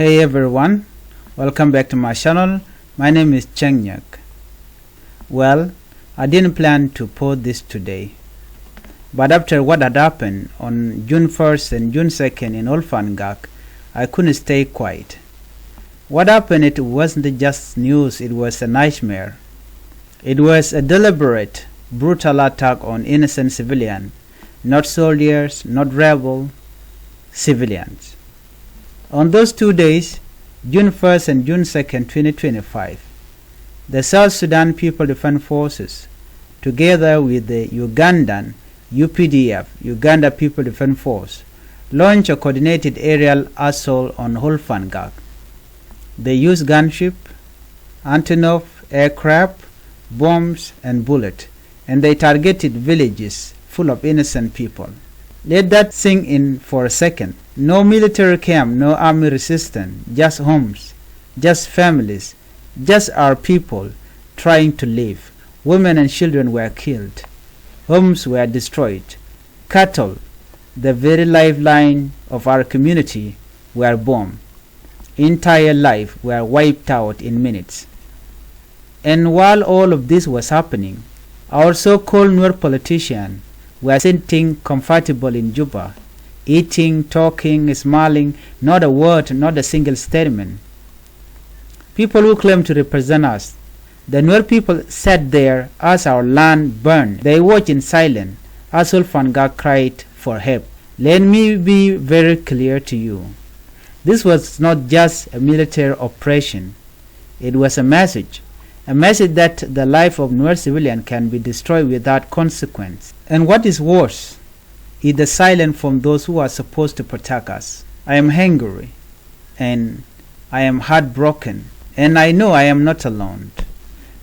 Hey everyone, welcome back to my channel. My name is Chenyak. Well, I didn't plan to post this today, but after what had happened on June 1st and June 2nd in Old Fangak, I couldn't stay quiet. What happened, it wasn't just news, it was a nightmare. It was a deliberate, brutal attack on innocent civilians, not soldiers, not rebel, civilians. On those 2 days, June 1st and June 2nd, 2025, the South Sudan People Defense Forces, together with the Ugandan UPDF, Uganda People Defense Force, launched a coordinated aerial assault on Old Fangak. They used gunship, Antonov aircraft, bombs and bullets, and they targeted villages full of innocent people. Let that sink in for a second. No military camp, no army resistance, just homes, just families, just our people trying to live. Women and children were killed. Homes were destroyed. Cattle, the very lifeline of our community, were bombed. Entire life were wiped out in minutes. And while all of this was happening, our so-called Nuer politicians were sitting comfortable in Juba, eating, talking, smiling, not a word, not a single statement. People who claim to represent us, the Nuer people, sat there as our land burned. They watched in silence as Old Fangak cried for help. Let me be very clear to you. This was not just a military operation. It was a message that the life of Nuer civilian can be destroyed without consequence. And what is worse is the silence from those who are supposed to protect us. I am angry and I am heartbroken, and I know I am not alone.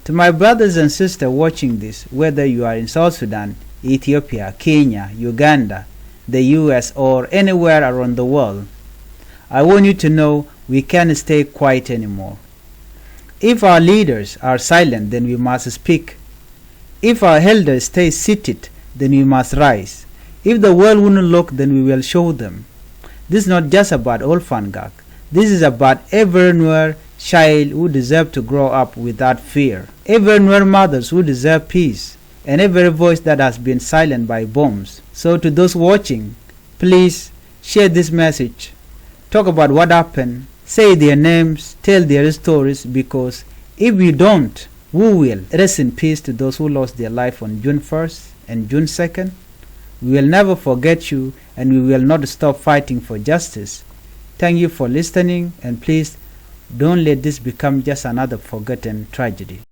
To my brothers and sisters watching this, whether you are in South Sudan, Ethiopia, Kenya, Uganda, the US, or anywhere around the world, I want you to know we can't stay quiet anymore. If our leaders are silent, then we must speak. If our elders stay seated, then we must rise. If the world wouldn't look, then we will show them. This is not just about Old Fangak. This is about every Nuer child who deserves to grow up without fear. Every Nuer mothers who deserve peace. And every voice that has been silenced by bombs. So to those watching, please share this message. Talk about what happened. Say their names, tell their stories, because if we don't, who will? Rest in peace to those who lost their life on June 1st and June 2nd. We will never forget you, and we will not stop fighting for justice. Thank you for listening, and please don't let this become just another forgotten tragedy.